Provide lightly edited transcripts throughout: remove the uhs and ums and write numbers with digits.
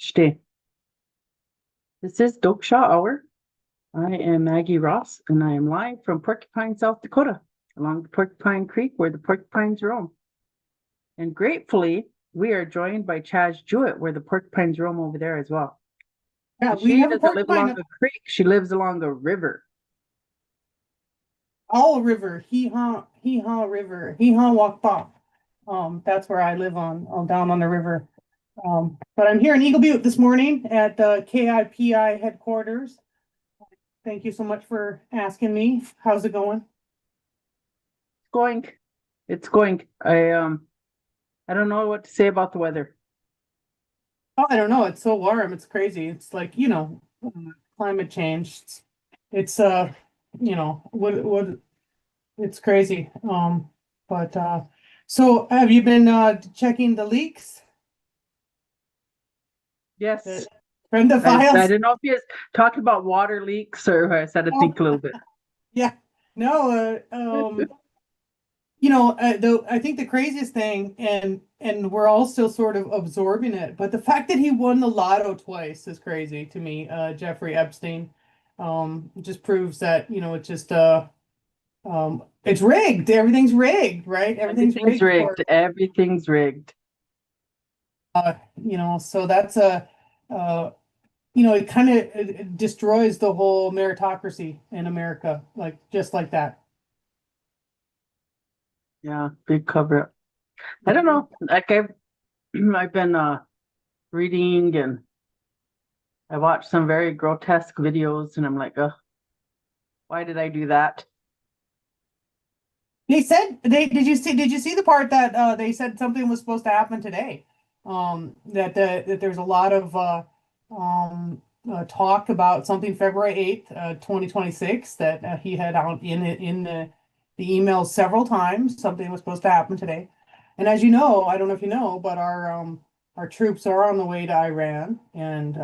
Stay. This is Toksa Hour. I am Maggie Ross, and I am live from Porcupine, South Dakota, along the Porcupine Creek where the porcupines roam. And gratefully, we are joined by Chas Jewett, where the porcupines roam over there as well. Yeah, And we she have a doesn't live along porcupine. a creek; she lives along a river. All river, hee haw river, hee haw walk bop. That's where I live on down on the river. But I'm here in Eagle Butte this morning at the KIPI headquarters. Thank you so much for asking me. How's it going? Going, it's going. I don't know what to say about the weather. Oh, I don't know. It's so warm. It's crazy. It's like, climate change. It's what it's crazy. But so have you been checking the leaks? Yes, The Brenda I files? don't know if you talked about water leaks or I said to Oh, think a little bit. yeah. No, though I think the craziest thing, and we're all still sort of absorbing it, but the fact that he won the lotto twice is crazy to me. Jeffrey Epstein, just proves that, it's rigged. Everything's rigged, right? Everything's Everything's rigged for, rigged. Everything's rigged. so that's uh, it kind of destroys the whole meritocracy in America, like just like that. Yeah, big cover up. I don't know. Like I've been reading and I watched some very grotesque videos and I'm like, why did I do that? They said did you see the part that they said something was supposed to happen today? That there's a lot of talk about something February 8th, 2026, that he had out in the emails several times. Something was supposed to happen today. And as you know, I don't know if you know, but our troops are on the way to Iran, and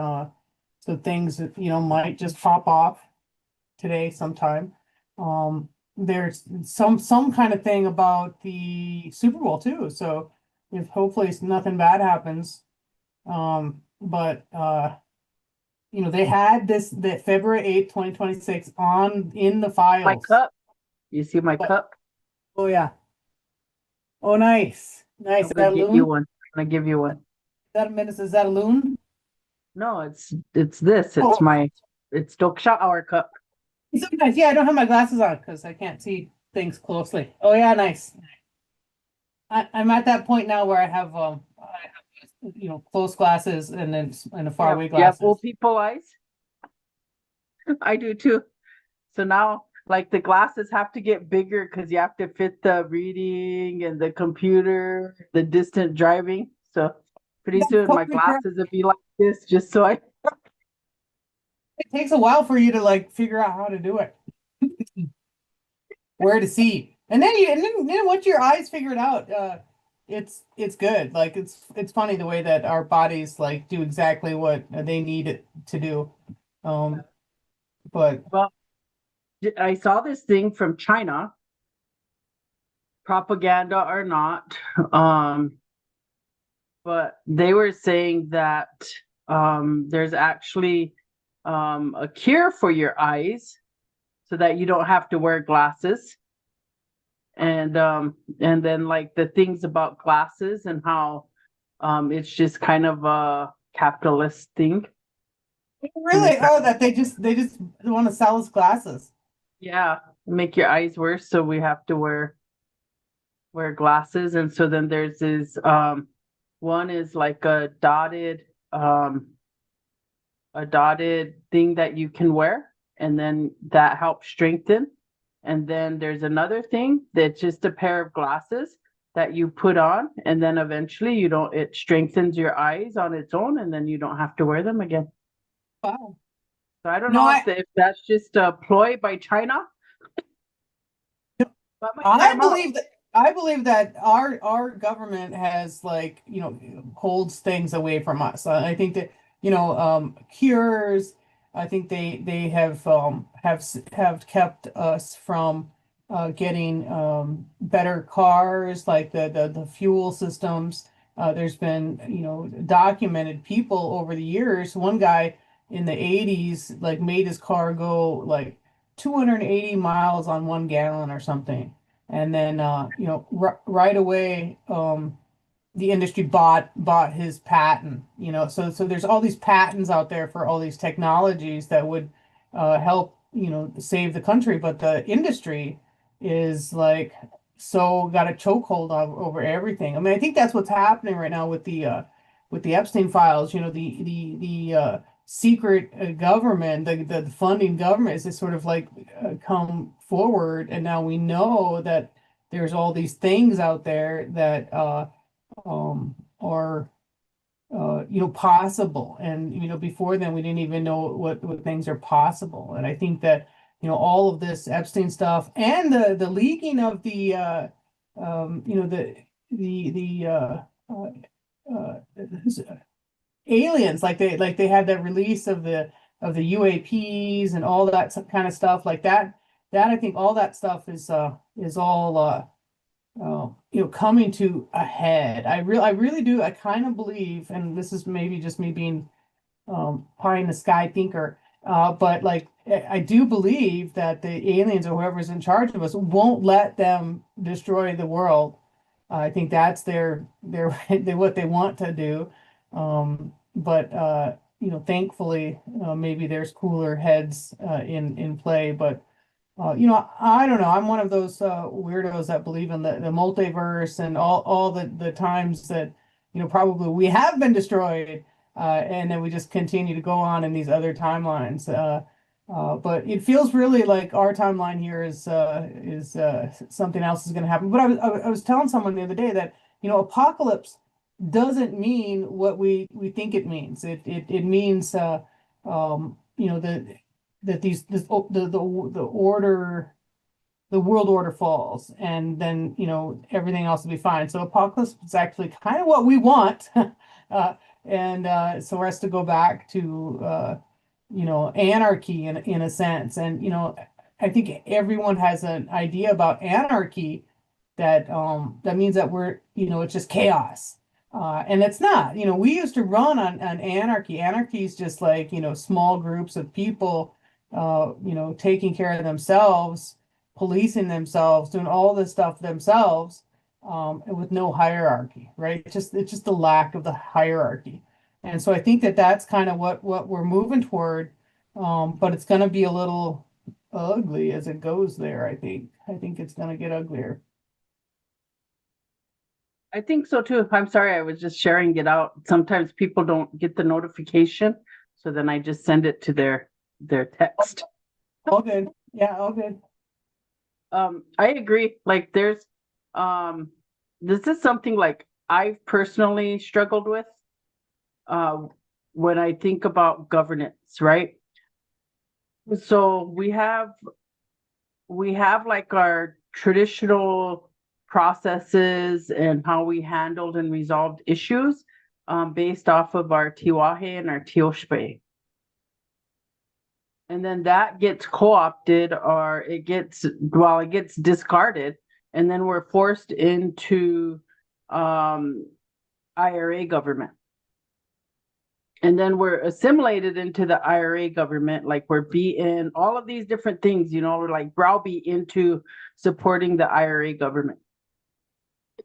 so things, might just pop off today sometime. There's some kind of thing about the Super Bowl too. So if hopefully nothing bad happens, but they had this that February 8th, 2026 on in the My files. cup. You see my But cup? oh yeah. Oh nice. Nice. I'm Is gonna that a give loon? you Is one. I'm gonna give you one. that a menace? Is that a loon? No, it's this. Oh, It's Doksha Hour cup. it's so nice. Yeah, I don't have my glasses on because I can't see things closely. Oh yeah, nice. I'm at that point now where I have close glasses and then and far away You have glasses. old people eyes? I do too. So now like the glasses have to get bigger because you have to fit the reading and the computer, the distant driving. So pretty That's soon my totally correct. glasses will be like this just so I It takes a while for you to like figure out how to do it, where to see, and then once your eyes figure it out, it's good. Like it's funny the way that our bodies like do exactly what they need it to do. Um, but well I saw this thing from China, propaganda or not, um, but they were saying that there's actually a cure for your eyes so that you don't have to wear glasses. And then like the things about glasses and how it's just kind of a capitalist thing. And they're really, oh, that they just want to sell us glasses. yeah, make your eyes worse, so we have to wear glasses. And so then there's this one is like a dotted thing that you can wear, and then that helps strengthen. And then there's another thing that's just a pair of glasses that you put on, and then eventually you don't, it strengthens your eyes on its own, and then you don't have to wear them again. Wow. So I don't No, know if that's just a ploy by China, but might try I them out. believe that I believe that our government has like, holds things away from us. I think that, cures, I think they have kept us from getting better cars, like the fuel systems. There's been, documented people over the years. One guy in the 80s, like, made his car go like 280 miles on 1 gallon or something. And then, right away, the industry bought his patent, so there's all these patents out there for all these technologies that would help, save the country, but the industry is like so got a chokehold over everything. I mean, I think that's what's happening right now with the Epstein files. The secret government, the funding government is just sort of like come forward, and now we know that there's all these things out there that are possible. And before then we didn't even know what things are possible. And I think that all of this Epstein stuff and the leaking of the the uh, aliens, like they had that release of the UAPs and all that kind of stuff like that I think all that stuff is all coming to a head. I really do. I kind of believe, and this is maybe just me being pie in the sky thinker, but like I do believe that the aliens or whoever's in charge of us won't let them destroy the world. I think that's their what they want to do. But thankfully, maybe there's cooler heads in play, but. I don't know. I'm one of those weirdos that believe in the multiverse and all the times that, probably we have been destroyed, and then we just continue to go on in these other timelines. But it feels really like our timeline here is something else is going to happen. But I was telling someone the other day that, apocalypse doesn't mean what we think it means. It means that the world order falls, and then everything else will be fine. So apocalypse is actually kind of what we want, and so for us to go back to anarchy in a sense. And I think everyone has an idea about anarchy that means that we're it's just chaos. And it's not. We used to run on anarchy. Anarchy is just like small groups of people taking care of themselves, policing themselves, doing all this stuff themselves, with no hierarchy, right? It's just the lack of the hierarchy. And so I think that that's kind of what we're moving toward, but it's going to be a little ugly as it goes there. I think it's going to get uglier. I think so too. I'm sorry, I was just sharing it out. Sometimes people don't get the notification, so then I just send it to their text. All good. Yeah, all good. I agree. Like there's this is something like I've personally struggled with when I think about governance, right? So we have like our traditional processes and how we handled and resolved issues based off of our Tiwahe and our Tioshpe. And then that gets co-opted, or it gets discarded, and then we're forced into IRA government. And then we're assimilated into the IRA government, like we're beaten, all of these different things, we're like browbeat into supporting the IRA government.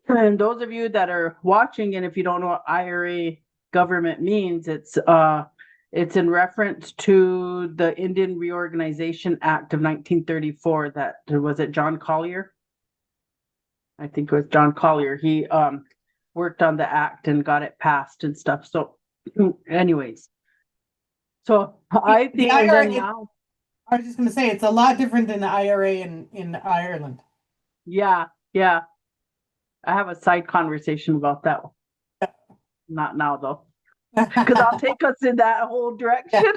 And those of you that are watching, and if you don't know what IRA government means, it's in reference to the Indian Reorganization Act of 1934. That was it, John Collier? I think it was John Collier. He worked on the act and got it passed and stuff. So anyways, so I think now, I was just going to say it's a lot different than the IRA in Ireland. Yeah. I have a side conversation about that one. Not now though, because I'll take us in that whole direction.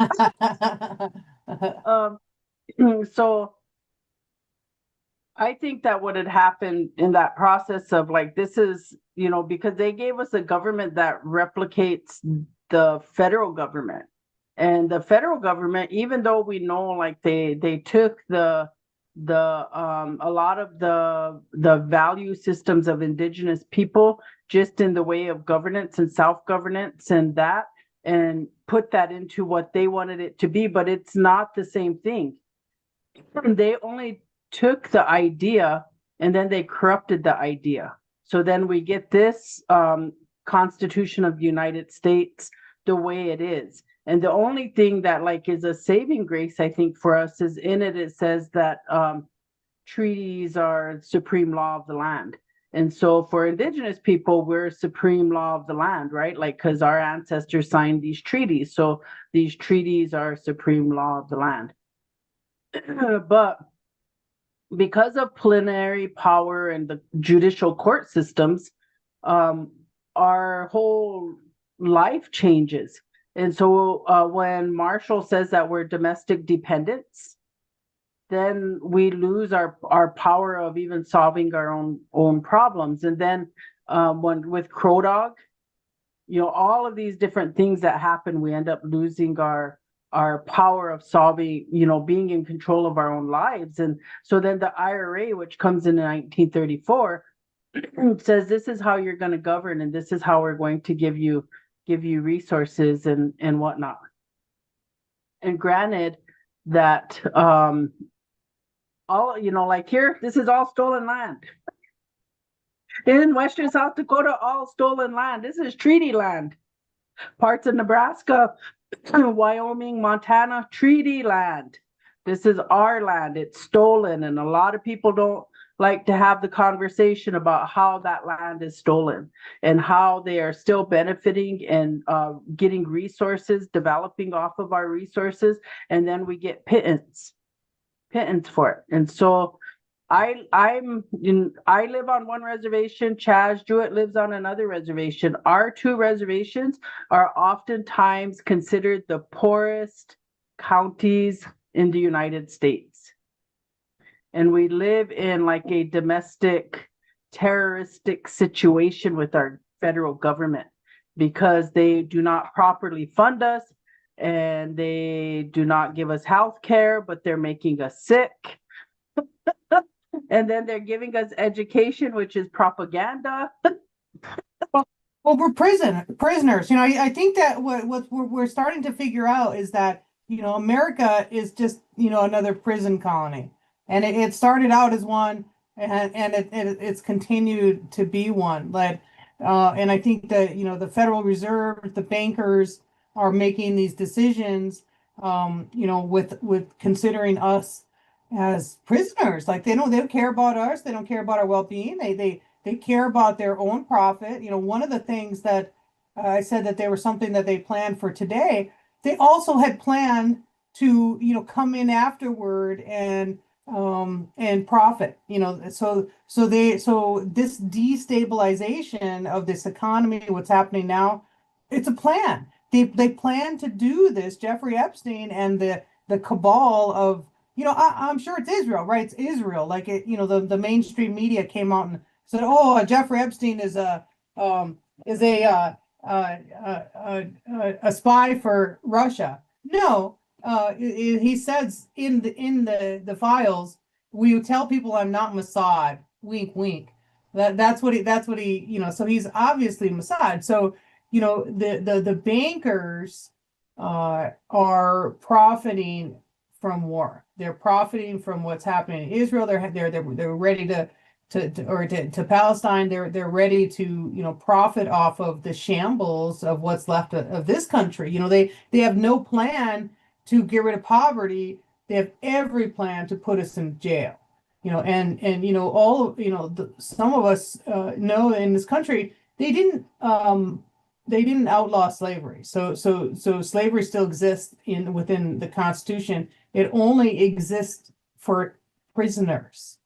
So I think that what had happened in that process of like, this is, because they gave us a government that replicates the federal government. And the federal government, even though we know like they took the a lot of the value systems of Indigenous people, just in the way of governance and self-governance and that, and put that into what they wanted it to be, but it's not the same thing. They only took the idea and then they corrupted the idea. So then we get this Constitution of the United States the way it is. And the only thing that like is a saving grace, I think, for us is in it, it says that treaties are supreme law of the land. And so for Indigenous people, we're supreme law of the land, right? Like, because our ancestors signed these treaties. So these treaties are supreme law of the land. But because of plenary power and the judicial court systems, our whole life changes. And so when Marshall says that we're domestic dependents, then we lose our power of even solving our own problems. And then when with Crow Dog, all of these different things that happen, we end up losing our power of solving, being in control of our own lives. And so then the IRA, which comes in 1934, says this is how you're going to govern, and this is how we're going to give you resources and whatnot. And granted that all, like here, this is all stolen land. In Western South Dakota, all stolen land. This is treaty land. Parts of Nebraska, Wyoming, Montana, treaty land. This is our land. It's stolen. And a lot of people don't like to have the conversation about how that land is stolen and how they are still benefiting and getting resources, developing off of our resources. And then we get pittance for it. And so I live on one reservation. Chas Jewett lives on another reservation. Our two reservations are oftentimes considered the poorest counties in the United States. And we live in like a domestic terroristic situation with our federal government because they do not properly fund us and they do not give us health care, but they're making us sick. And then they're giving us education, which is propaganda. Well, we're prisoners. I think that what we're starting to figure out is that, America is just, another prison colony. And it started out as one, and it's continued to be one. And I think that, the Federal Reserve, the bankers are making these decisions, with considering us as prisoners. Like they don't care about us. They don't care about our well-being. They care about their own profit. One of the things that I said that they were something that they planned for today, they also had planned to, come in afterward and profit, so this destabilization of this economy, what's happening now, it's a plan. They plan to do this. Jeffrey Epstein and the cabal of, I'm sure it's Israel, right? It's Israel. Like the mainstream media came out and said, "Oh, Jeffrey Epstein is a spy for Russia." No, he says in the files, "We tell people I'm not Mossad." Wink, wink. That's what he. So he's obviously Mossad. So the bankers are profiting from war. They're profiting from what's happening in Israel. They're ready to Palestine. They're ready to profit off of the shambles of what's left of this country. They have no plan to get rid of poverty. They have every plan to put us in jail. And all of some of us know in this country they didn't outlaw slavery. So slavery still exists within the Constitution. It only exists for prisoners.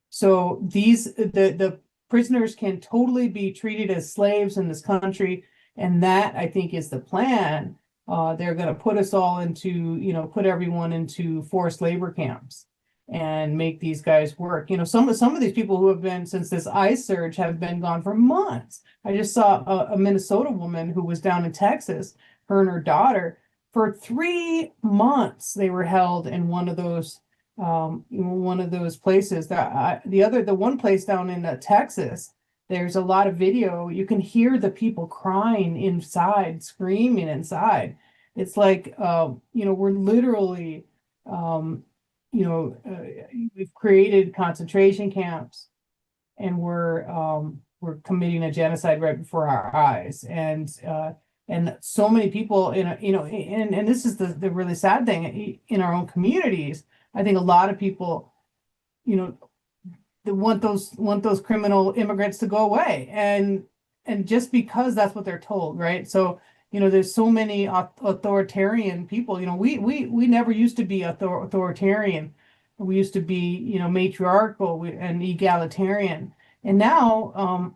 So the prisoners can totally be treated as slaves in this country, and that I think is the plan. They're going to put us all put everyone into forced labor camps and make these guys work. Some of these people who have been, since this ICE surge, have been gone for months. I just saw a Minnesota woman who was down in Texas, her and her daughter, for 3 months. They were held in one of those one of those places the one place down in Texas, there's a lot of video. You can hear the people crying inside, screaming inside. It's like, we're literally, we've created concentration camps, and we're committing a genocide right before our eyes. And so many people and this is the really sad thing in our own communities. I think a lot of people, you know, they want those criminal immigrants to go away, and just because that's what they're told, right? So, there's so many authoritarian people. We never used to be authoritarian. We used to be, matriarchal and egalitarian. And now,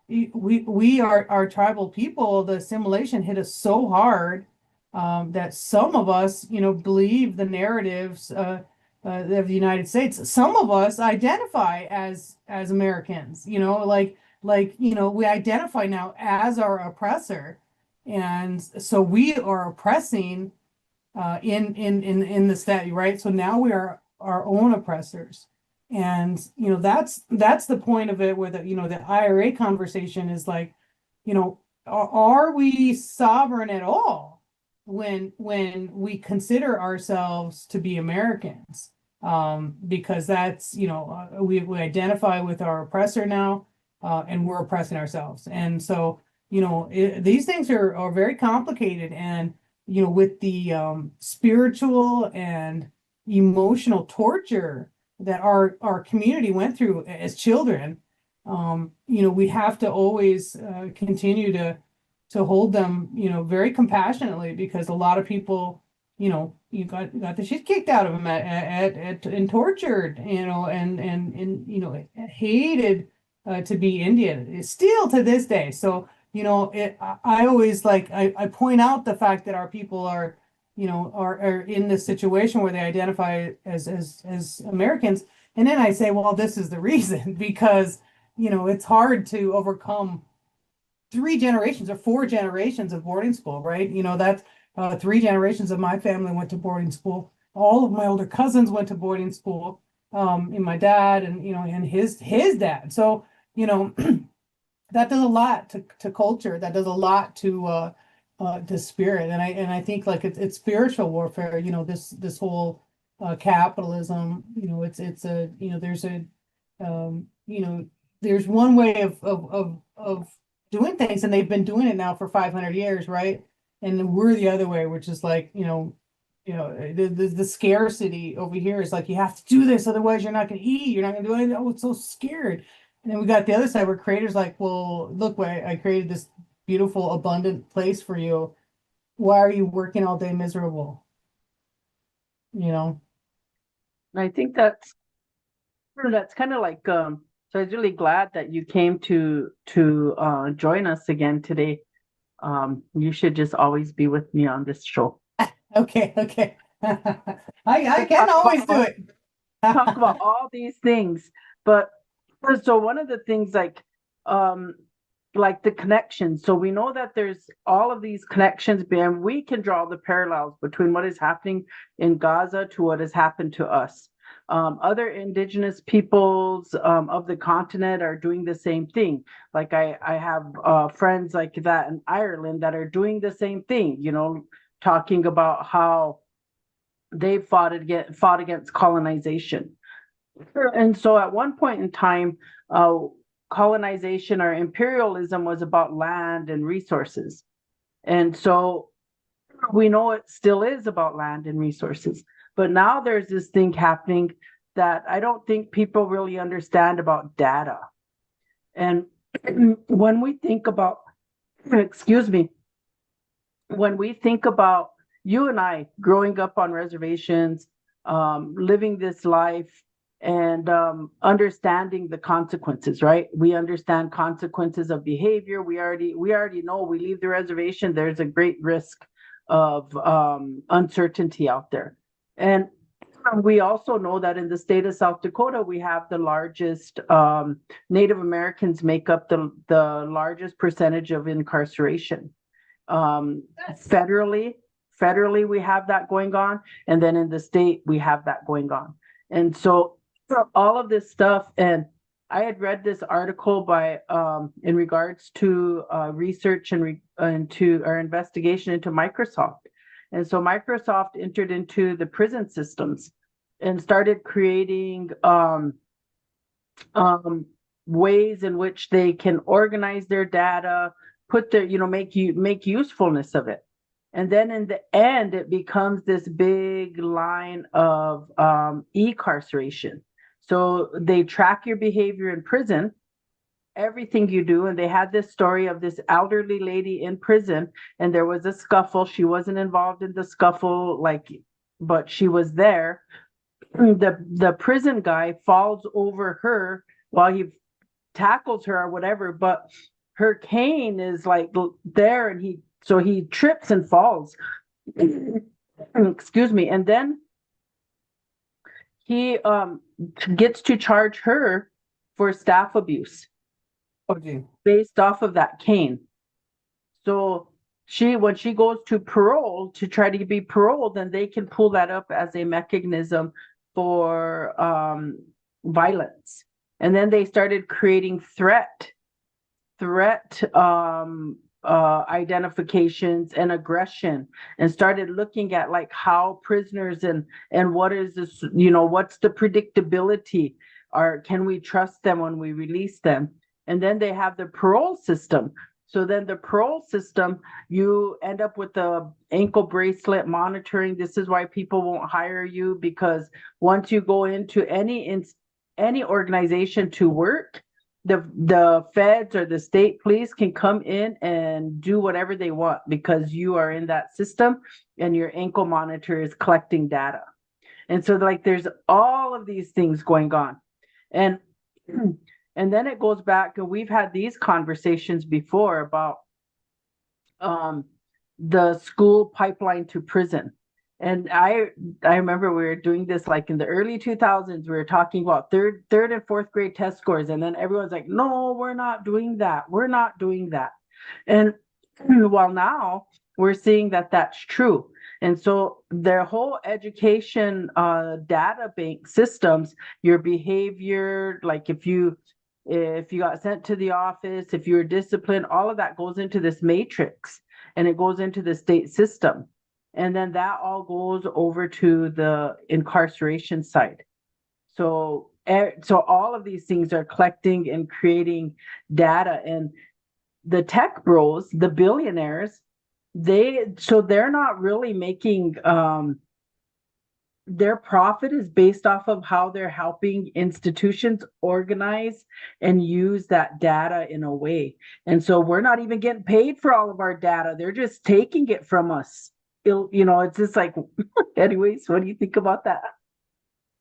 we are our tribal people. The assimilation hit us so hard, that some of us, believe the narratives of the United States. Some of us identify as Americans, we identify now as our oppressor, and so we are oppressing in the state, right? So now we are our own oppressors. And that's the point of it, where the IRA conversation is like, are we sovereign at all when we consider ourselves to be Americans? Because that's, we identify with our oppressor now, and we're oppressing ourselves. And so, these things are very complicated. And with the spiritual and emotional torture that our community went through as children, we have to always continue to hold them, very compassionately, because a lot of people, you got the shit kicked out of them and tortured, and hated to be Indian, still to this day. So, I always I point out the fact that our people are in this situation where they identify as Americans. And then I say, well, this is the reason, because, it's hard to overcome 3 generations or 4 generations of boarding school, right? That's 3 generations of my family went to boarding school. All of my older cousins went to boarding school, and my dad and his dad. So, that does a lot to culture. That does a lot to spirit. And I think it's spiritual warfare. This whole capitalism. There's one way of doing things, and they've been doing it now for 500 years, right? And we're the other way, which is the scarcity over here is like, you have to do this, otherwise you're not going to eat. You're not going to do anything. Oh, it's so scared. And then we got the other side where creators like, well, look, I created this beautiful, abundant place for you. Why are you working all day miserable? I think that's kind of like, so I was really glad that you came to join us again today. You should just always be with me on this show. Okay. I can always do it. Talk about all these things, but so one of the things like the connections. So we know that there's all of these connections, and we can draw the parallels between what is happening in Gaza to what has happened to us. Other indigenous peoples of the continent are doing the same thing. Like I have friends like that in Ireland that are doing the same thing, talking about how they fought against colonization. And so at one point in time, colonization or imperialism was about land and resources. And so we know it still is about land and resources. But now there's this thing happening that I don't think people really understand about data. And when we think about, when we think about you and I growing up on reservations, living this life, and understanding the consequences, right? We understand consequences of behavior. We already know we leave the reservation, there's a great risk of uncertainty out there. And we also know that in the state of South Dakota, we have the largest, Native Americans make up the largest percentage of incarceration. Federally, federally we have that going on, and then in the state we have that going on. And so all of this stuff, and I had read this article by in regards to research and to our investigation into Microsoft. And so Microsoft entered into the prison systems and started creating ways in which they can organize their data, put their, make usefulness of it. And then in the end, it becomes this big line of incarceration. So they track your behavior in prison, everything you do. And they had this story of this elderly lady in prison, and there was a scuffle. She wasn't involved in the scuffle, but she was there. The prison guy falls over her while he tackles her or whatever, but her cane is like there, and he trips and falls. Excuse me. And then he gets to charge her for staff abuse. Okay. Based off of that cane. So when she goes to parole to try to be paroled, then they can pull that up as a mechanism for violence. And then they started creating threat identifications and aggression, and started looking at like how prisoners and what is this, what's the predictability, or can we trust them when we release them? And then they have the parole system. So then the parole system, you end up with the ankle bracelet monitoring. This is why people won't hire you, because once you go into any organization to work, the feds or the state police can come in and do whatever they want, because you are in that system and your ankle monitor is collecting data. And so like there's all of these things going on. And then it goes back, and we've had these conversations before about the school pipeline to prison. And I remember we were doing this like in the early 2000s. We were talking about third and fourth grade test scores, and then everyone's like, "No, we're not doing that. We're not doing that." And while now we're seeing that that's true. And so their whole education data bank systems, your behavior, like if you got sent to the office, if you were disciplined, all of that goes into this matrix, and it goes into the state system. And then that all goes over to the incarceration side. So all of these things are collecting and creating data. And the tech bros, the billionaires, they're not really making their profit is based off of how they're helping institutions organize and use that data in a way. And so we're not even getting paid for all of our data. They're just taking it from us. It's just like, anyways, what do you think about that?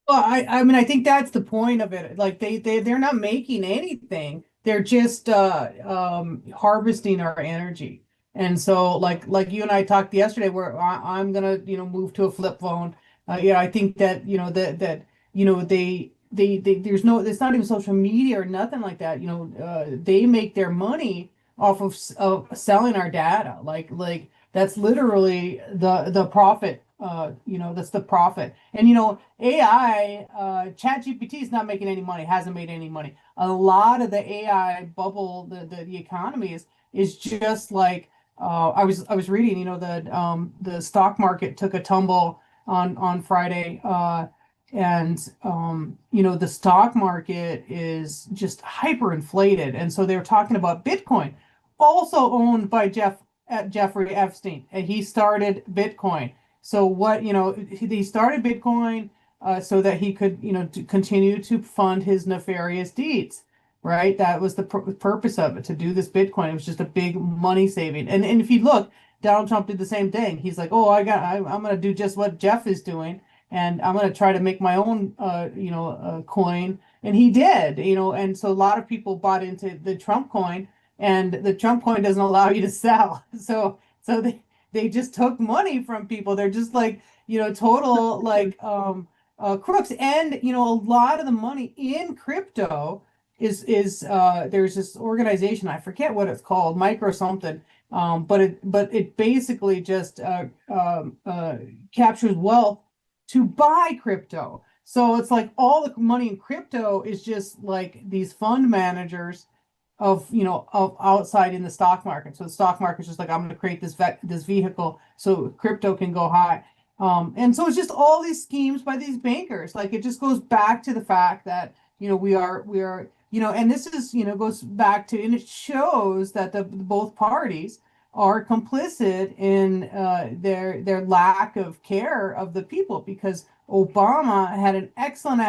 Well, I mean, I think that's the point of it. Like they're not making anything. They're just harvesting our energy. And so like you and I talked yesterday, where I'm gonna move to a flip phone. I think that they there's no, it's not even social media or nothing like that. They make their money off of selling our data. Like that's literally the profit. That's the profit. And AI, ChatGPT is not making any money, hasn't made any money. A lot of the AI bubble, the economy is just like I was reading, the stock market took a tumble on Friday, and the stock market is just hyperinflated. And so they were talking about Bitcoin, also owned by Jeffrey Epstein, and he started Bitcoin. So he started Bitcoin so that he could, to continue to fund his nefarious deeds, right? That was the purpose of it, to do this Bitcoin. It was just a big money saving. And if you look, Donald Trump did the same thing. He's like, oh, I'm going to do just what Jeff is doing, and I'm going to try to make my own, coin. And he did, and so a lot of people bought into the Trump coin, and the Trump coin doesn't allow you to sell. So they just took money from people. They're just like, total like crooks. And a lot of the money in crypto is there's this organization, I forget what it's called, micro something, But it basically just captures wealth to buy crypto. So it's like all the money in crypto is just like these fund managers of outside in the stock market. So the stock market's just like, I'm going to create this vehicle so crypto can go high. And so it's just all these schemes by these bankers. Like it just goes back to the fact that, we are, and this is, goes back to, and it shows that the both parties are complicit in their lack of care of the people, because Obama had an excellent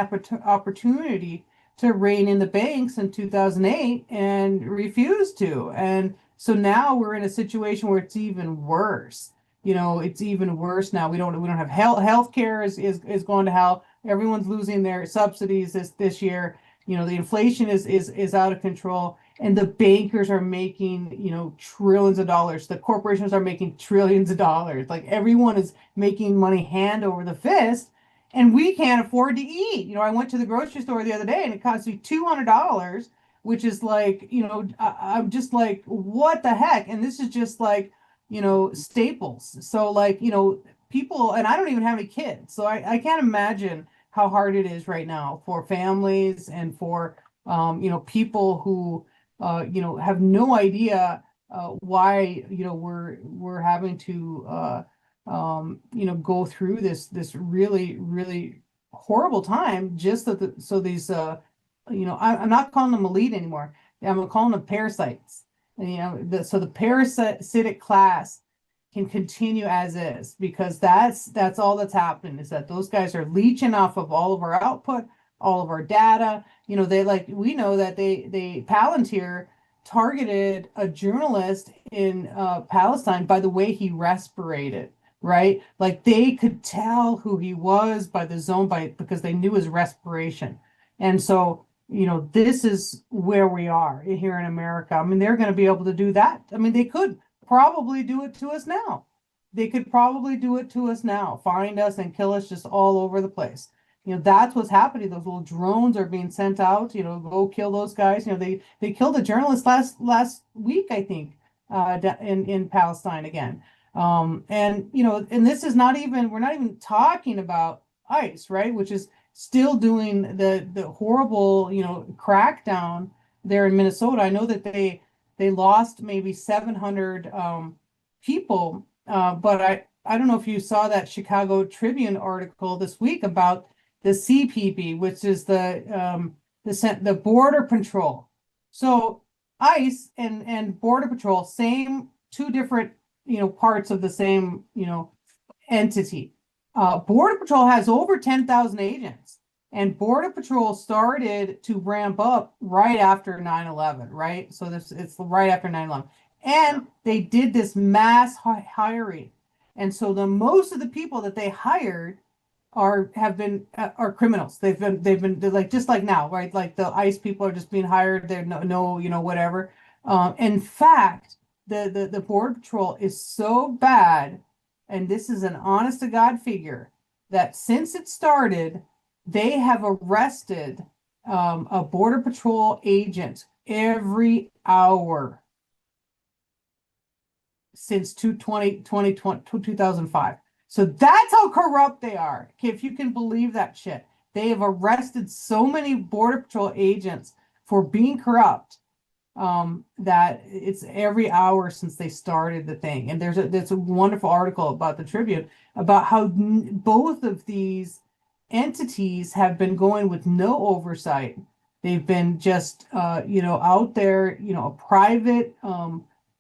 opportunity to rein in the banks in 2008 and refused to. And so now we're in a situation where it's even worse. It's even worse now. We don't have health care is going to hell. Everyone's losing their subsidies this year. The inflation is out of control, and the bankers are making, trillions of dollars. The corporations are making trillions of dollars. Like everyone is making money hand over the fist, and we can't afford to eat. I went to the grocery store the other day and it cost me $200, which is like, I'm just like, what the heck? And this is just like, staples. So like, people, and I don't even have any kids, so I can't imagine how hard it is right now for families and for people who have no idea why we're having to go through this really really horrible time, just so these I'm not calling them elite anymore. I'm calling them parasites. And, so the parasitic class can continue as is, because that's all that's happening, is that those guys are leeching off of all of our output, all of our data. We know that they Palantir targeted a journalist in Palestine by the way he respirated, right? Like they could tell who he was by the zone, because they knew his respiration. And so, this is where we are here in America. I mean, they're going to be able to do that. I mean, they could probably do it to us now. They could probably do it to us now, find us and kill us just all over the place. That's what's happening. Those little drones are being sent out, go kill those guys. They killed a journalist last week, I think, in Palestine again. And this is not even, we're not even talking about ICE, right? Which is still doing the horrible, crackdown there in Minnesota. I know that they lost maybe 700 people, but I don't know if you saw that Chicago Tribune article this week about the CPB, which is the Border Patrol. So ICE and Border Patrol, same two different parts of the same entity. Border Patrol has over 10,000 agents, and Border Patrol started to ramp up right after 9/11, right? So it's right after 9/11. And they did this mass hiring. And so most of the people that they hired are criminals. They're like, just like now, right? Like the ICE people are just being hired. They're no, whatever. In fact, the Border Patrol is so bad, and this is an honest to God figure, that since it started, they have arrested a Border Patrol agent every hour since 2005. So that's how corrupt they are. If you can believe that shit. They have arrested so many Border Patrol agents for being corrupt, that it's every hour since they started the thing. And there's a wonderful article about the Tribune about how both of these entities have been going with no oversight. They've been just out there, a private,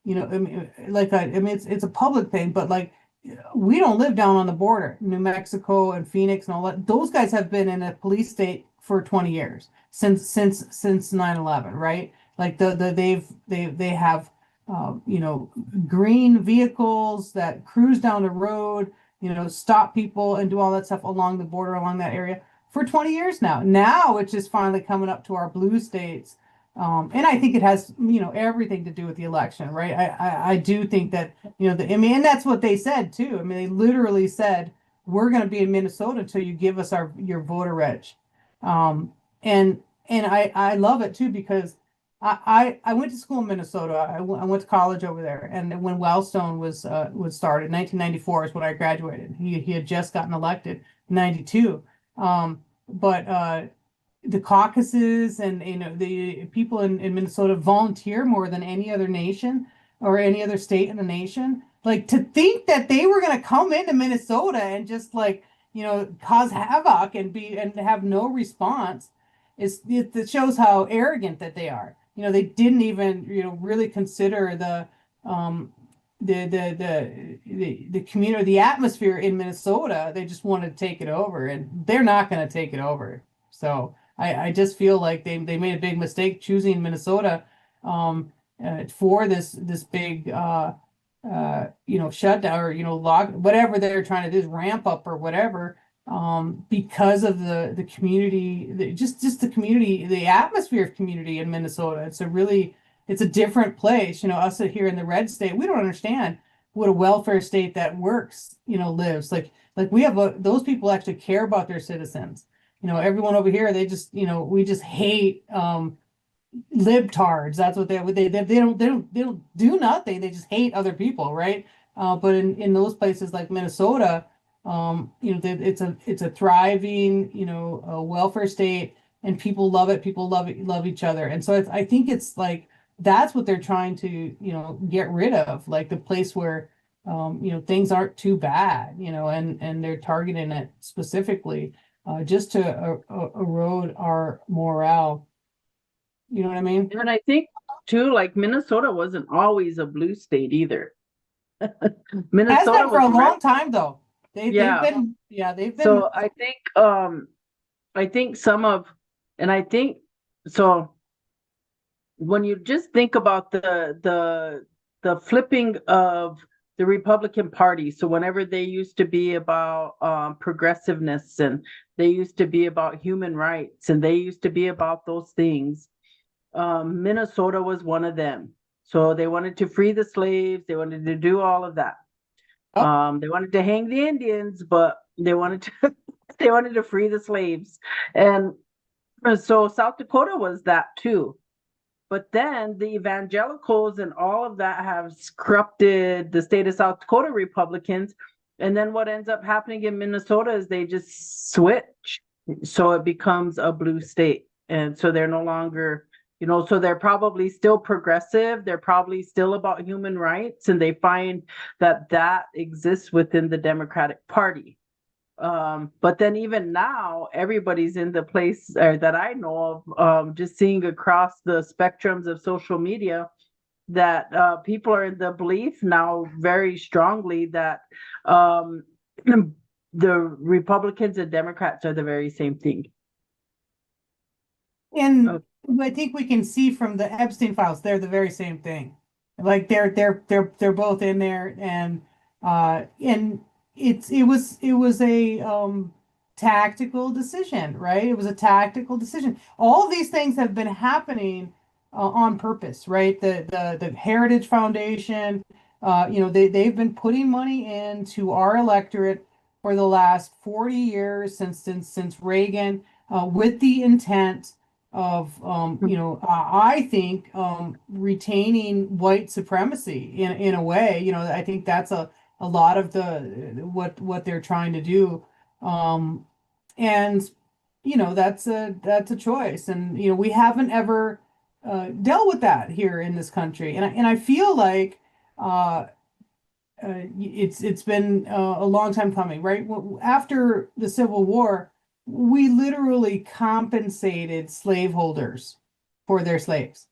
it's a public thing, but like, we don't live down on the border, New Mexico and Phoenix and all that. Those guys have been in a police state for 20 years, since 9/11, right? Like they have green vehicles that cruise down the road, stop people and do all that stuff along the border, along that area for 20 years now. Now it's just finally coming up to our blue states. And I think it has, everything to do with the election, right? I do think that, and that's what they said too. I mean, they literally said, we're going to be in Minnesota until you give us your voter reg. And I love it too, because I went to school in Minnesota. I went to college over there, and when Wellstone was started, 1994 is when I graduated. He had just gotten elected in 92. But the caucuses and the people in Minnesota volunteer more than any other nation or any other state in the nation. Like to think that they were going to come into Minnesota and just like cause havoc and have no response it shows how arrogant that they are. They didn't even really consider um the community, the atmosphere in Minnesota. They just wanted to take it over, and they're not going to take it over. So I just feel like they made a big mistake choosing Minnesota for this big shutdown or log whatever they're trying to do, is ramp up or whatever, because of the community, just the community, the atmosphere of community in Minnesota. It's a different place. Us here in the red state, we don't understand what a welfare state that works, lives like we have those people actually care about their citizens. Everyone over here, we just hate libtards. That's what they don't do nothing. They just hate other people, right? But in those places like Minnesota, it's a thriving, welfare state, and people love it. People love each other, and so I think it's like that's what they're trying to get rid of, like the place where things aren't too bad, and they're targeting it specifically just to erode our morale. You know what I mean? And I think too, like Minnesota wasn't always a blue state either. Has Minnesota been for was a red. long time though. They've Yeah. been, yeah, they've been. So I think some of and I think so when you just think about the flipping of the Republican Party, so whenever they used to be about progressiveness, and they used to be about human rights, and they used to be about those things, Minnesota was one of them. So they wanted to free the slaves, they wanted to do all of that. Oh, They wanted to hang the Indians, but they wanted to they wanted to free the slaves. And so South Dakota was that too. But then the evangelicals and all of that have corrupted the state of South Dakota Republicans. And then what ends up happening in Minnesota is they just switch. So it becomes a blue state. And so they're no longer, so they're probably still progressive. They're probably still about human rights. And they find that exists within the Democratic Party. But then even now, everybody's in the place that I know of, just seeing across the spectrums of social media, that people are in the belief now very strongly that the Republicans and Democrats are the very same thing. and I think we can see from the Epstein files, they're the very same thing. Like they're both in there, and it was a tactical decision, right? It was a tactical decision. All of these things have been happening on purpose, right? The Heritage Foundation, they've been putting money into our electorate for the last 40 years since Reagan, with the intent of I think retaining white supremacy in a way. I think that's a lot of what they're trying to do. And that's a choice, and we haven't ever dealt with that here in this country, and I feel like it's been a long time coming, right? After the Civil War, we literally compensated slaveholders for their slaves,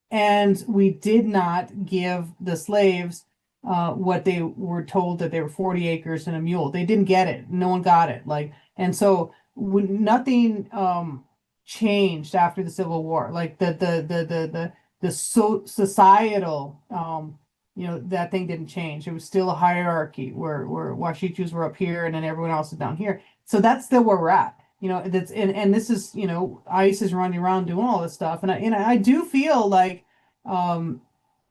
and we did not give the slaves what they were told, that they were 40 acres and a mule. They didn't get it. No one got it. And so nothing changed after the Civil War. Like societal that thing didn't change. It was still a hierarchy where Washichus were up here and then everyone else is down here. So that's still where we're at. That's and this is ICE is running around doing all this stuff, and I do feel like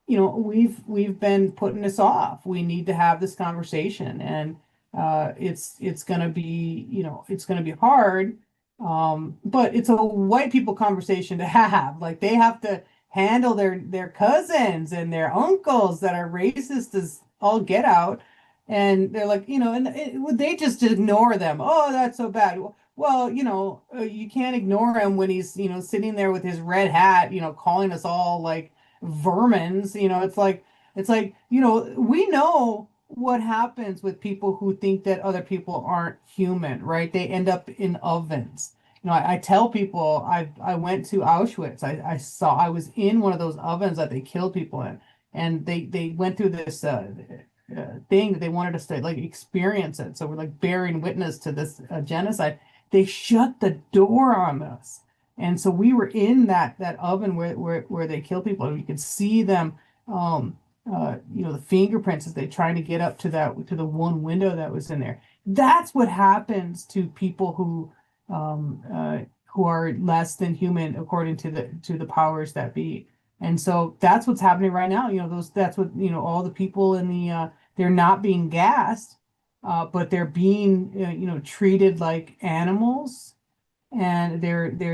we've been putting this off. We need to have this conversation, and it's gonna be it's gonna be hard, but it's a white people conversation to have. Like they have to handle their cousins and their uncles that are racist as all get out. And they're like, would they just ignore them? Oh, that's so bad. Well, you can't ignore him when he's, sitting there with his red hat, calling us all like vermins. We know what happens with people who think that other people aren't human, right? They end up in ovens. I tell people I went to Auschwitz. I was in one of those ovens that they killed people in, and they went through this thing that they wanted us to like experience it. So we're like bearing witness to this genocide. They shut the door on us, and so we were in that oven where they kill people, and you could see them. The fingerprints as they trying to get up to the one window that was in there. That's what happens to people who are less than human according to the powers that be. And so that's what's happening right now. That's what, all the people in they're not being gassed, but they're being, treated like animals, and they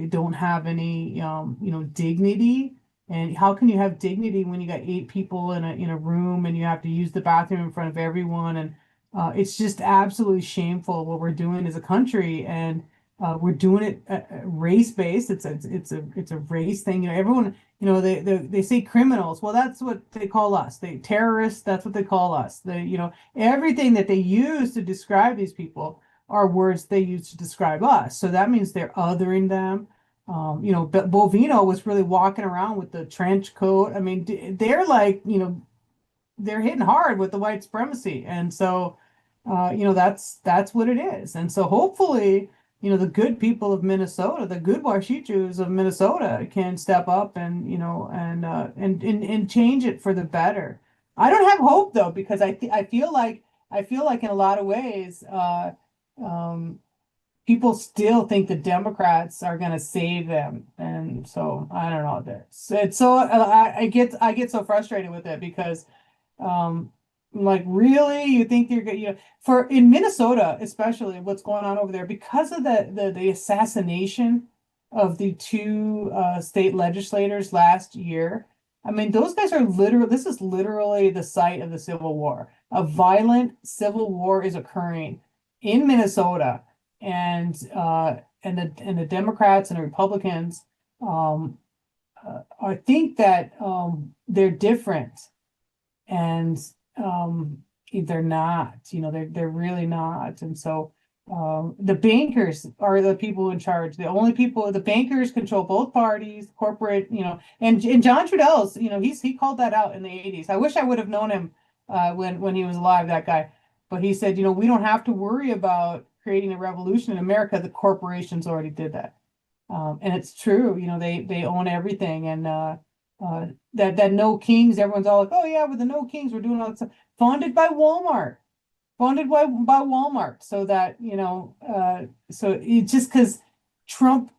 don't have any, dignity. And how can you have dignity when you got 8 people in a room and you have to use the bathroom in front of everyone? And it's just absolutely shameful what we're doing as a country, and we're doing it race based. It's a race thing. Everyone, they say criminals. Well, that's what they call us. They terrorists. That's what they call us. Everything that they use to describe these people are words they use to describe us. So that means they're othering them. But Bovino was really walking around with the trench coat. I mean, they're like, they're hitting hard with the white supremacy. And so, that's what it is. And so hopefully, the good people of Minnesota, the good Washichus of Minnesota can step up and, and change it for the better. I don't have hope though, because I feel like in a lot of ways, um, people still think the Democrats are going to save them, and so I don't know that. I get so frustrated with it because, like, really, you think you're good? For in Minnesota, especially, what's going on over there because of the assassination of the two state legislators last year. I mean, those guys are literally. This is literally the site of the Civil War. A violent civil war is occurring in Minnesota, and the Democrats and the Republicans, I think that they're different, and they're not. They're really not. And so the bankers are the people in charge. The bankers control both parties, corporate. And John Trudell's. He called that out in the 80s. I wish I would have known him when he was alive. That guy. But he said, we don't have to worry about creating a revolution in America. The corporations already did that. And it's true, they own everything. And that No Kings, everyone's all like, oh yeah, with the No Kings, we're doing all that stuff. Funded by Walmart. Funded by Walmart. So that, so it's just because Trump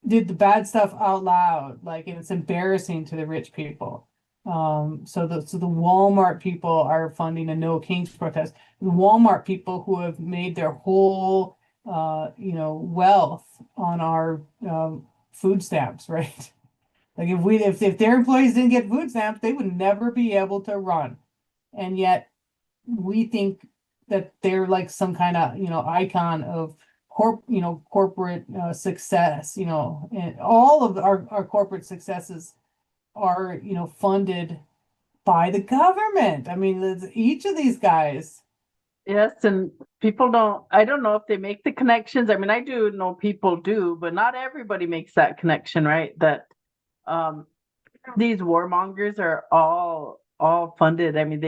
did the bad stuff out loud, like, and it's embarrassing to the rich people. So the Walmart people are funding a No Kings protest. The Walmart people who have made their whole wealth on our food stamps, right? Like if their employees didn't get food stamps, they would never be able to run. And yet we think that they're like some kind of icon of corporate success, and all of our corporate successes are funded by the government. I mean, each of these guys. Yes, and I don't know if they make the connections. I mean, I do know people do, but not everybody makes that connection, right? That um, these warmongers are all funded. I mean,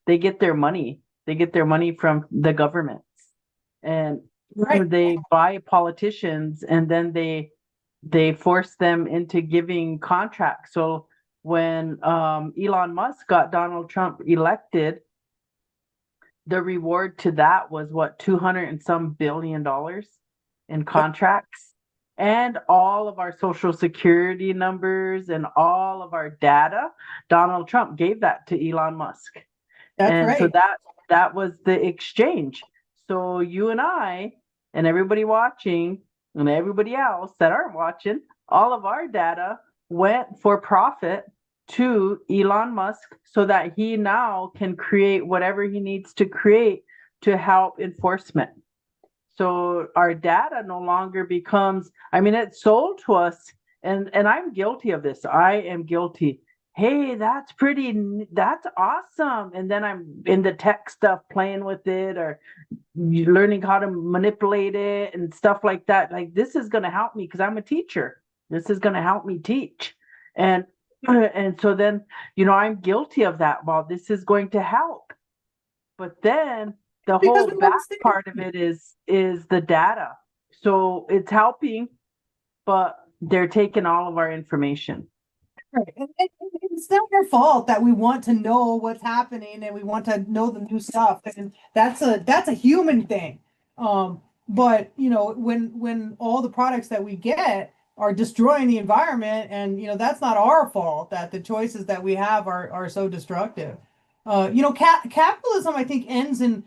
they get their money. They get their money from the governments, and Right. they buy politicians, and then they force them into giving contracts. So when Elon Musk got Donald Trump elected, the reward to that was what, 200 and some $billion in contracts, and all of our social security numbers and all of our data. Donald Trump gave that to Elon Musk. That's And so right. that was the exchange. So you and I and everybody watching and everybody else that aren't watching, all of our data went for profit to Elon Musk so that he now can create whatever he needs to create to help enforcement. So our data no longer becomes, I mean, it's sold to us, and I'm guilty of this. I am guilty. Hey, that's awesome. And then I'm in the tech stuff playing with it or learning how to manipulate it and stuff like that. Like this is going to help me because I'm a teacher. This is going to help me teach. And so then, I'm guilty of that. Well, this is going to help. But then the Because whole we back want to part of it is the data. So it's helping, but they're taking all of our information. right. And it's not your fault that we want to know what's happening and we want to know the new stuff. And that's a human thing. But when all the products that we get are destroying the environment, and that's not our fault that the choices that we have are so destructive. Capitalism, I think, ends in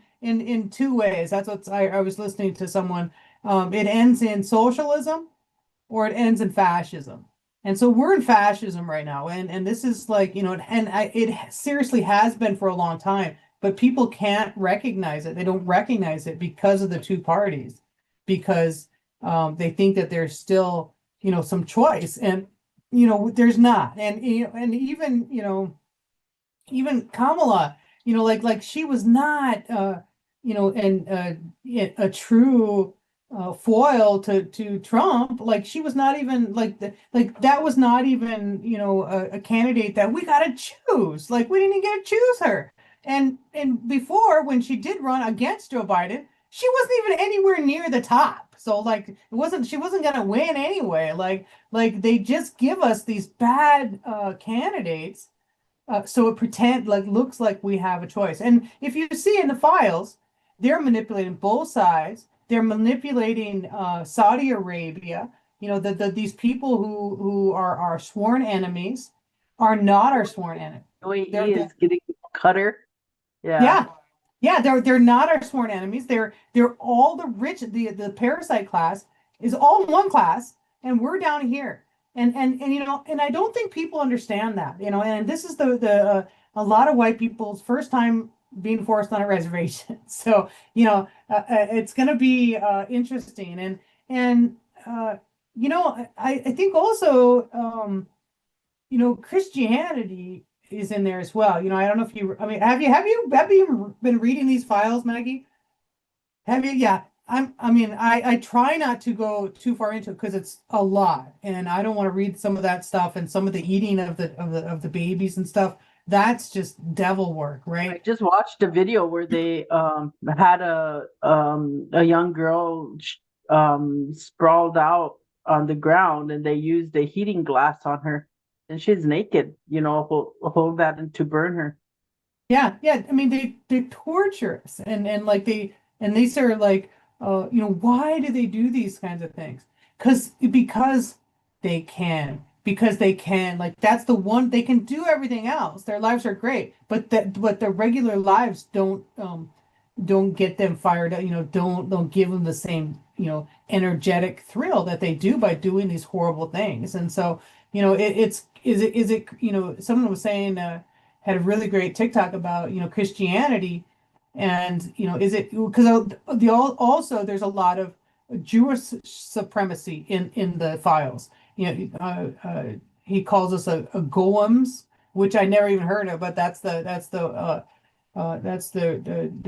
two ways. That's what I was listening to someone. It ends in socialism or it ends in fascism. And so we're in fascism right now. And this is like, it seriously has been for a long time, but people can't recognize it. They don't recognize it because of the two parties, because they think that there's still, some choice. And, there's not. And even Kamala, like she was not, a true foil to Trump. Like she was not even like that was not even a candidate that we got to choose. Like we didn't even get to choose her. And before when she did run against Joe Biden, she wasn't even anywhere near the top. So like she wasn't gonna win anyway. Like they just give us these bad candidates so it looks like we have a choice. And if you see in the files, they're manipulating both sides. They're manipulating Saudi Arabia. These people who are our sworn enemies are not our sworn enemies. UAE is getting Qatar. Yeah. Yeah, yeah, they're not our sworn enemies. They're all the rich. The parasite class is all one class, and we're down here. And I don't think people understand that. And this is the a lot of white people's first time being forced on a reservation. So it's going to be interesting. And I think also Christianity is in there as well. I don't know if you, I mean, have you been reading these files, Maggie? Have you? Yeah. I try not to go too far into it because it's a lot, and I don't want to read some of that stuff and some of the eating of the babies and stuff. That's just devil work, I right? just watched a video where they had a young girl sprawled out on the ground and they used a heating glass on her and she's naked, hold that and to burn her. Yeah, yeah. I mean, they torture us, and like and these are like, why do they do these kinds of things? Because they can. Like that's the one they can do everything else. Their lives are great, but the regular lives don't get them fired up, don't give them the same, energetic thrill that they do by doing these horrible things. And so, it's is it, someone was saying had a really great TikTok about, Christianity and, is it because also there's a lot of Jewish supremacy in the files. He calls us a golems, which I never even heard of, but that's the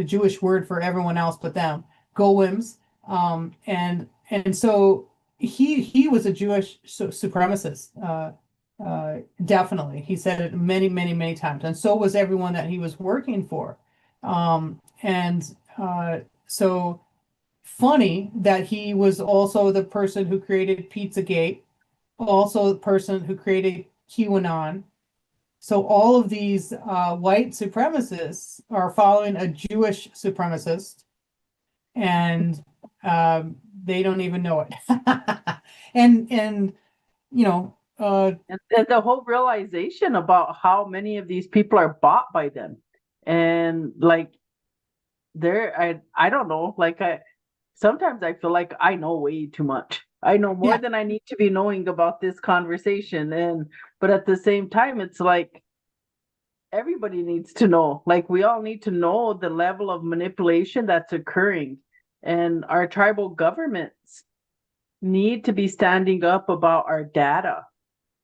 Jewish word for everyone else but them, golems. And so he was a Jewish supremacist. Definitely, he said it many, many, many times, and so was everyone that he was working for. And so funny that he was also the person who created Pizzagate, also the person who created QAnon. So all of these white supremacists are following a Jewish supremacist, and they don't even know it. And you know, And the whole realization about how many of these people are bought by them. And like I don't know, like sometimes I feel like I know way too much. I know more Yeah. than I need to be knowing about this conversation. But at the same time, it's like everybody needs to know. Like we all need to know the level of manipulation that's occurring. And our tribal governments need to be standing up about our data.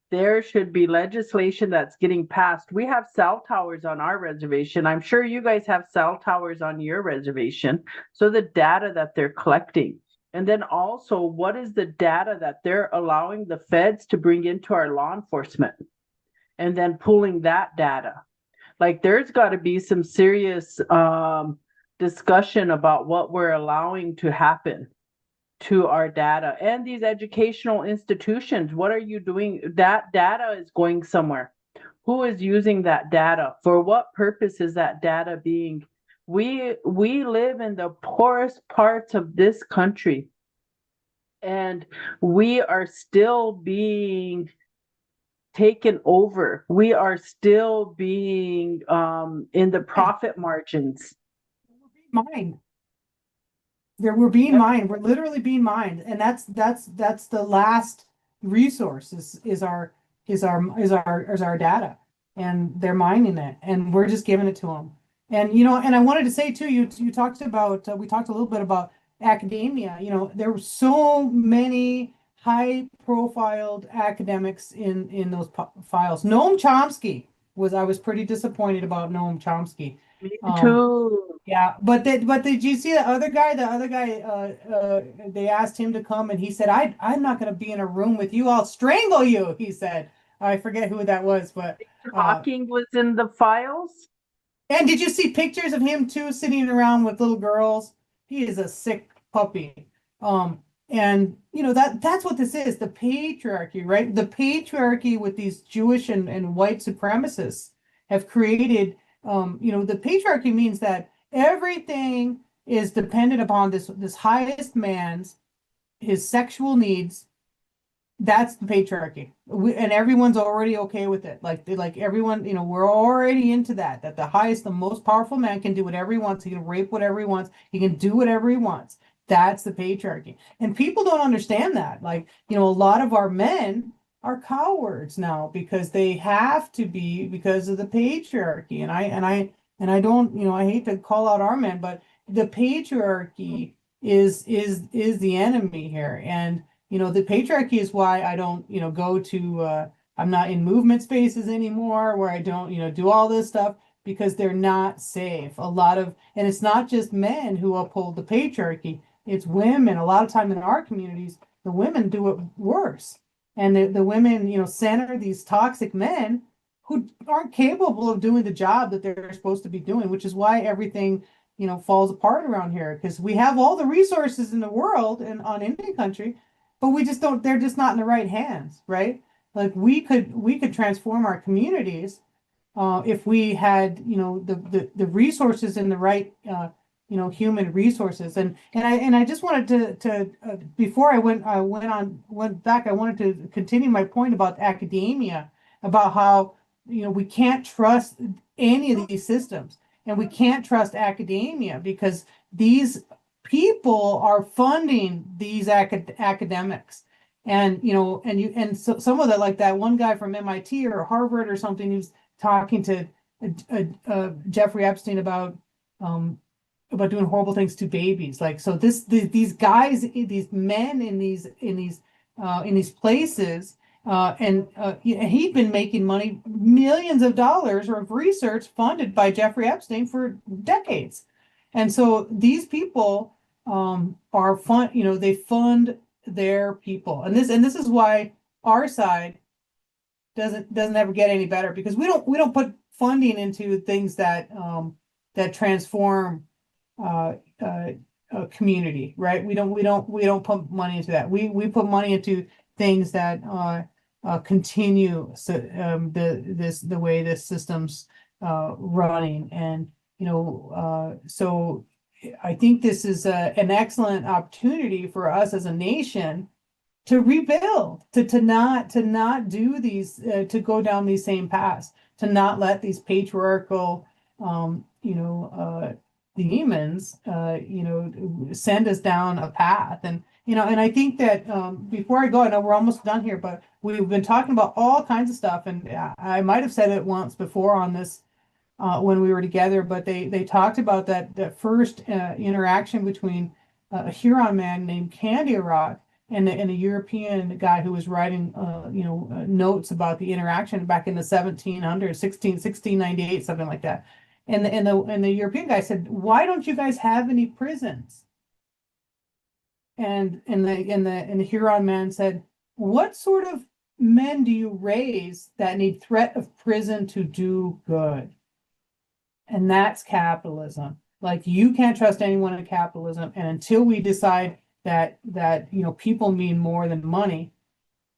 There should be legislation that's getting passed. We have cell towers on our reservation. I'm sure you guys have cell towers on your reservation. So the data that they're collecting. And then also, what is the data that they're allowing the feds to bring into our law enforcement? And then pulling that data. Like there's got to be some serious discussion about what we're allowing to happen to our data and these educational institutions. What are you doing? That data is going somewhere. Who is using that data? For what purpose is that data being? We live in the poorest parts of this country, and we are still being taken over. We are still being in the profit margins. Mine. We're being mined. We're literally being mined, and that's the last resource is our data, and they're mining it, and we're just giving it to them. And and I wanted to say too, you talked about we talked a little bit about academia. There were so many high profiled academics in those files. Noam Chomsky I was pretty disappointed about Noam Chomsky. Me Um, too. yeah, but did you see the other guy? The other guy, they asked him to come, and he said, I'm not going to be in a room with you. I'll strangle you," he said. I forget who that was, but Hawking was in the files. and did you see pictures of him too, sitting around with little girls? He is a sick puppy. And that's what this is, the patriarchy, right? The patriarchy with these Jewish and white supremacists have created, the patriarchy means that everything is dependent upon this highest man's his sexual needs. That's the patriarchy. And everyone's already okay with it. Like everyone, we're already into that the highest, the most powerful man can do whatever he wants. He can rape whatever he wants. He can do whatever he wants. That's the patriarchy. And people don't understand that. Like, a lot of our men are cowards now because they have to be because of the patriarchy. And I don't, I hate to call out our men, but the patriarchy is the enemy here. And the patriarchy is why I don't, go to, I'm not in movement spaces anymore where I don't, do all this stuff because they're not safe. And it's not just men who uphold the patriarchy, it's women. A lot of time in our communities, the women do it worse. And the women, center these toxic men who aren't capable of doing the job that they're supposed to be doing, which is why everything, falls apart around here because we have all the resources in the world and on any country, but we just don't, they're just not in the right hands, right? Like we could transform our communities if we had, the resources in the right, human resources. And I just wanted to before went back, I wanted to continue my point about academia, about how, we can't trust any of these systems, and we can't trust academia because these people are funding these academics. And so some of the, like that one guy from MIT or Harvard or something who's talking to Jeffrey Epstein about doing horrible things to babies. Like, so these guys, these men in these places, and he'd been making money, millions of dollars of research funded by Jeffrey Epstein for decades. And so these people are they fund their people. And this is why our side doesn't ever get any better, because we don't put funding into things that transform a community, right? We don't put money into that. We put money into things that continue the way this system's running. And so I think this is an excellent opportunity for us as a nation to rebuild, to not do these, to go down these same paths, to not let these patriarchal, demons, send us down a path. And I think that before I go, I know we're almost done here, but we've been talking about all kinds of stuff, and I might have said it once before on this when we were together, but they talked about that first interaction between a Huron man named Candy Rock and a European guy who was writing notes about the interaction back in the 1700s, 1698, something like that. And the European guy said, "Why don't you guys have any prisons?" And the Huron man said, "What sort of men do you raise that need threat of prison to do good?" And that's capitalism. Like, you can't trust anyone in capitalism, and until we decide that people mean more than money,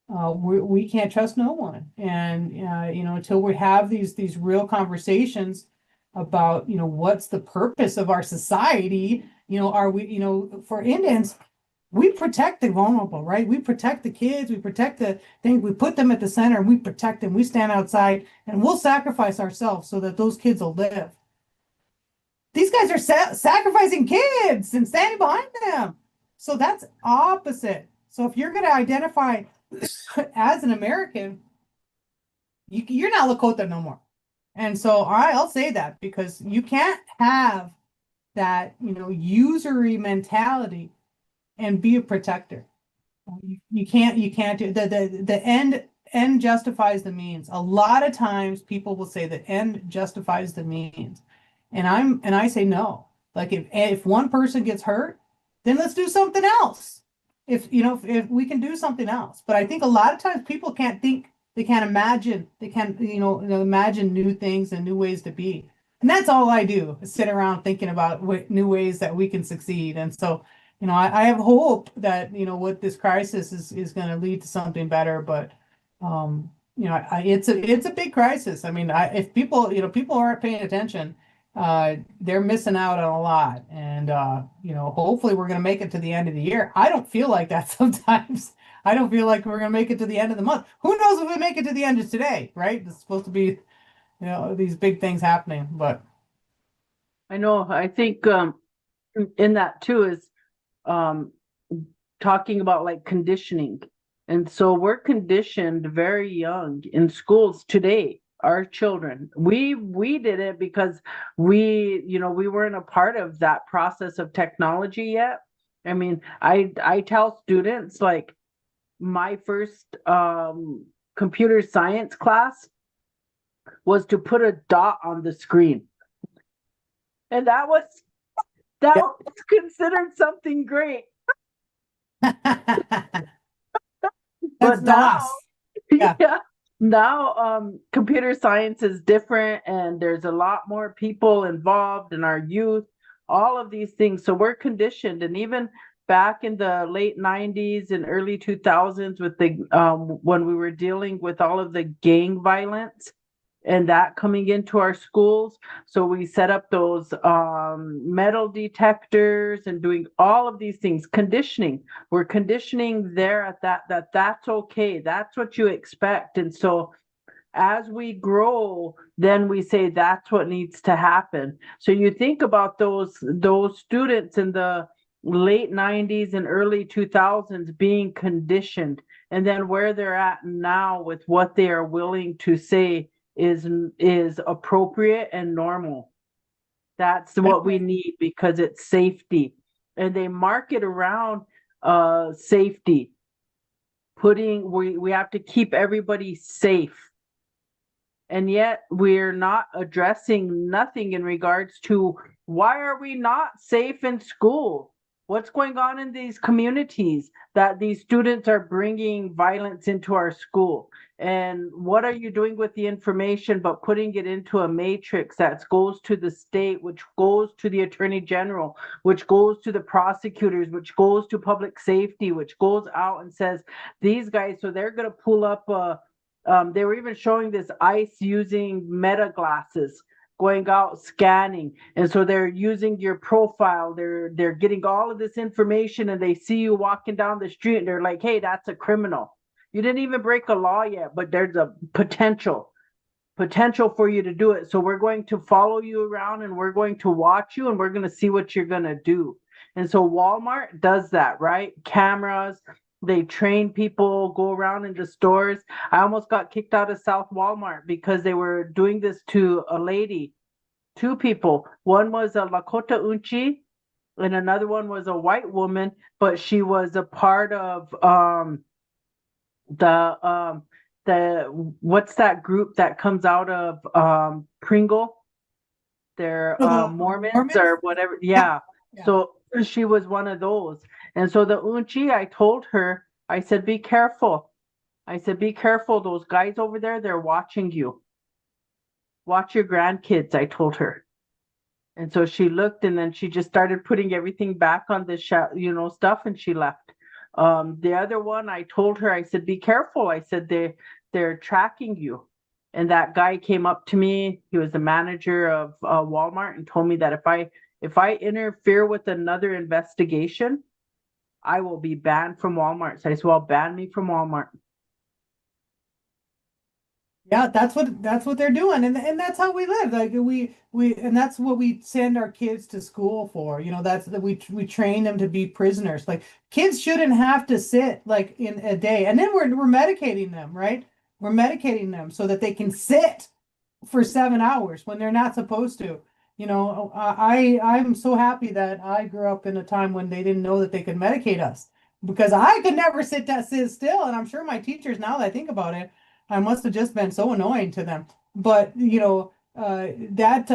we can't trust no one. And until we have these real conversations about what's the purpose of our society. Are we, for Indians, we protect the vulnerable, right? We protect the kids, we protect the things, we put them at the center, and we protect them. We stand outside and we'll sacrifice ourselves so that those kids will live. These guys are sacrificing kids and standing behind them. So that's opposite. So if you're going to identify as an American, you're not Lakota no more. And so I'll say that, because you can't have that, usury mentality and be a protector. You can't do the end justifies the means. A lot of times people will say the end justifies the means. And I say no. Like, if one person gets hurt, then let's do something else. If we can do something else. But I think a lot of times people can't think, they can't imagine, they can't imagine new things and new ways to be. And that's all I do, is sit around thinking about new ways that we can succeed. And so, I have hope that what this crisis is going to lead to something better. But it's a big crisis. I mean, if people aren't paying attention, they're missing out on a lot. And hopefully we're going to make it to the end of the year. I don't feel like that sometimes. I don't feel like we're going to make it to the end of the month. Who knows if we make it to the end of today, right? It's supposed to be these big things happening. But I know, I think in that too is talking about like conditioning. And so we're conditioned very young in schools today. Our children, we did it because we weren't a part of that process of technology yet. I mean, I tell students, like, my first computer science class was to put a dot on the screen, and that was considered something great. that's But now, DOS. Yeah. yeah, now computer science is different, and there's a lot more people involved in our youth, all of these things. So we're conditioned. And even back in the late 90s and early 2000s, with the when we were dealing with all of the gang violence and that coming into our schools. So we set up those metal detectors and doing all of these things, conditioning. We're conditioning there at that's okay. That's what you expect. And so as we grow, then we say that's what needs to happen. So you think about those students in the late 90s and early 2000s being conditioned, and then where they're at now with what they are willing to say is appropriate and normal. That's what we need, because it's safety. And they market around safety. We have to keep everybody safe. And yet we're not addressing nothing in regards to why are we not safe in school? What's going on in these communities that these students are bringing violence into our school? And what are you doing with the information, but putting it into a matrix that goes to the state, which goes to the attorney general, which goes to the prosecutors, which goes to public safety, which goes out and says, these guys, so they're going to pull up they were even showing this ICE using meta glasses, going out scanning. And so they're using your profile. They're getting all of this information, and they see you walking down the street and they're like, hey, that's a criminal. You didn't even break a law yet, but there's a potential for you to do it. So we're going to follow you around, and we're going to watch you, and we're going to see what you're going to do. And so Walmart does that, right? Cameras, they train people, go around into stores. I almost got kicked out of South Walmart because they were doing this to a lady, two people. One was a Lakota Unchi and another one was a white woman, but she was a part of the the what's that group that comes out of Pringle? They're So the Mormons Mormons? or whatever. Yeah, Yeah. yeah. So she was one of those. And so the Unchi, I told her, I said, be careful. I said, be careful. Those guys over there, they're watching you. Watch your grandkids, I told her. And so she looked and then she just started putting everything back on the stuff and she left. The other one, I told her, I said, be careful. I said, they're tracking you. And that guy came up to me. He was the manager of Walmart and told me that if I interfere with another investigation, I will be banned from Walmart. So I said, well, ban me from Walmart. Yeah, that's what they're doing, and that's how we live. Like we and that's what we send our kids to school for. That's that we train them to be prisoners. Like kids shouldn't have to sit like in a day, and then we're medicating them, right? We're medicating them so that they can sit for 7 hours when they're not supposed to. I'm so happy that I grew up in a time when they didn't know that they could medicate us because I could never sit still. And I'm sure my teachers, now that I think about it, I must have just been so annoying to them. But now that's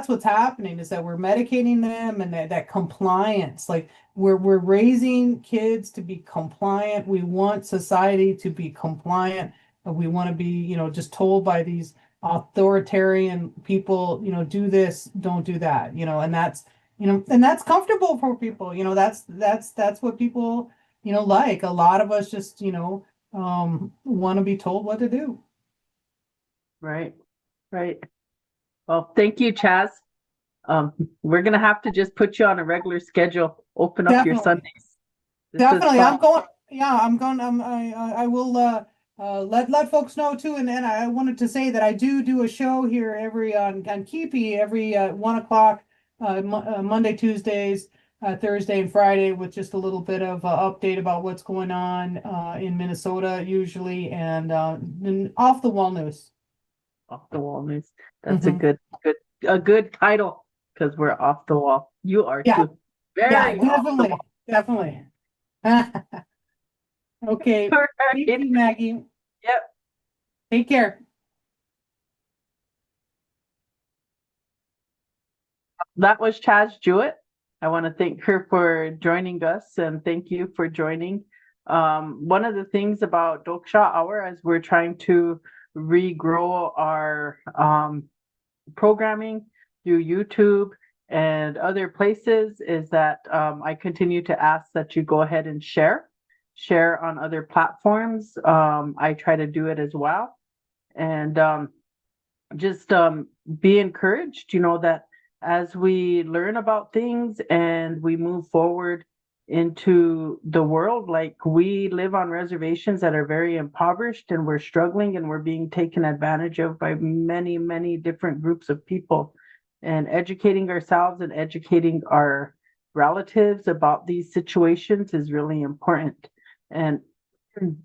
what's happening is that we're medicating them and that compliance, like we're raising kids to be compliant. We want society to be compliant. We want to be, just told by these authoritarian people, do this, don't do that, and that's comfortable for people. That's what people, like. A lot of us just, want to be told what to do. Right. Right. Well, thank you, Chaz. We're gonna have to just put you on a regular schedule. Open up your Definitely. Sundays. This is Definitely. fun. I'm going, yeah, I'm going, I will, let folks know too. And I wanted to say that I do a show here every, on Keepy every, 1 o'clock, Monday, Tuesdays, Thursday and Friday with just a little bit of update about what's going on, in Minnesota usually, and off the wall news. Off the wall news. That's a Mhm. good title because we're off the wall. You are Yeah, too. yeah, Very off the definitely, wall. definitely. Okay. All Thank right. you, Maggie. Yep. Take care. That was Chas Jewett. I want to thank her for joining us and thank you for joining. One of the things about Toksa Hour as we're trying to regrow our programming through YouTube and other places is that I continue to ask that you go ahead and share on other platforms. I try to do it as well. And just be encouraged, that as we learn about things and we move forward into the world, like we live on reservations that are very impoverished and we're struggling and we're being taken advantage of by many, many different groups of people. And educating ourselves and educating our relatives about these situations is really important. And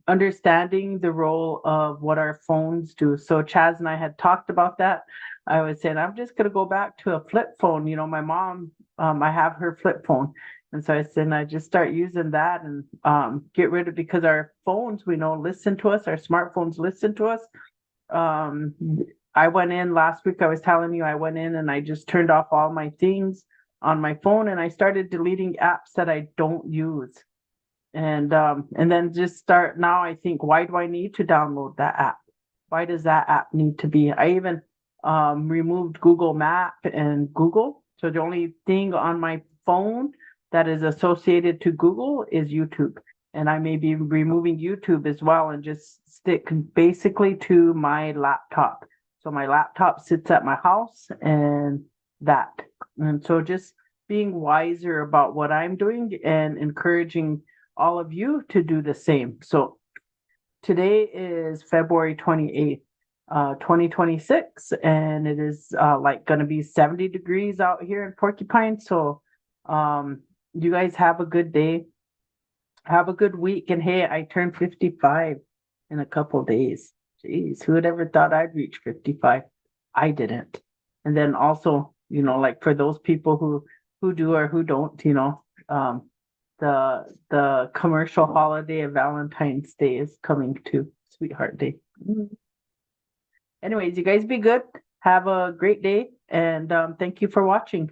understanding the role of what our phones do. So Chaz and I had talked about that. I was saying I'm just going to go back to a flip phone. My mom, I have her flip phone, and so I said I just start using that and get rid of because our phones we know listen to us. Our smartphones listen to us. Um, I went in last week. I was telling you I went in and I just turned off all my things on my phone and I started deleting apps that I don't use and then just start now. I think, why do I need to download that app? Why does that app need to be? I even removed Google Map and Google. So the only thing on my phone that is associated to Google is YouTube. And I may be removing YouTube as well and just stick basically to my laptop. So my laptop sits at my house and that. And so just being wiser about what I'm doing and encouraging all of you to do the same. So today is February 28th, 2026, and it is like going to be 70 degrees out here in Porcupine. So You guys have a good day. Have a good week. And hey, I turned 55 in a couple days. Jeez, who would ever thought I'd reach 55? I didn't. And then also, like for those people who do or who don't, the commercial holiday of Valentine's Day is coming too. Sweetheart Day. Anyways, you guys be good. Have a great day, and thank you for watching.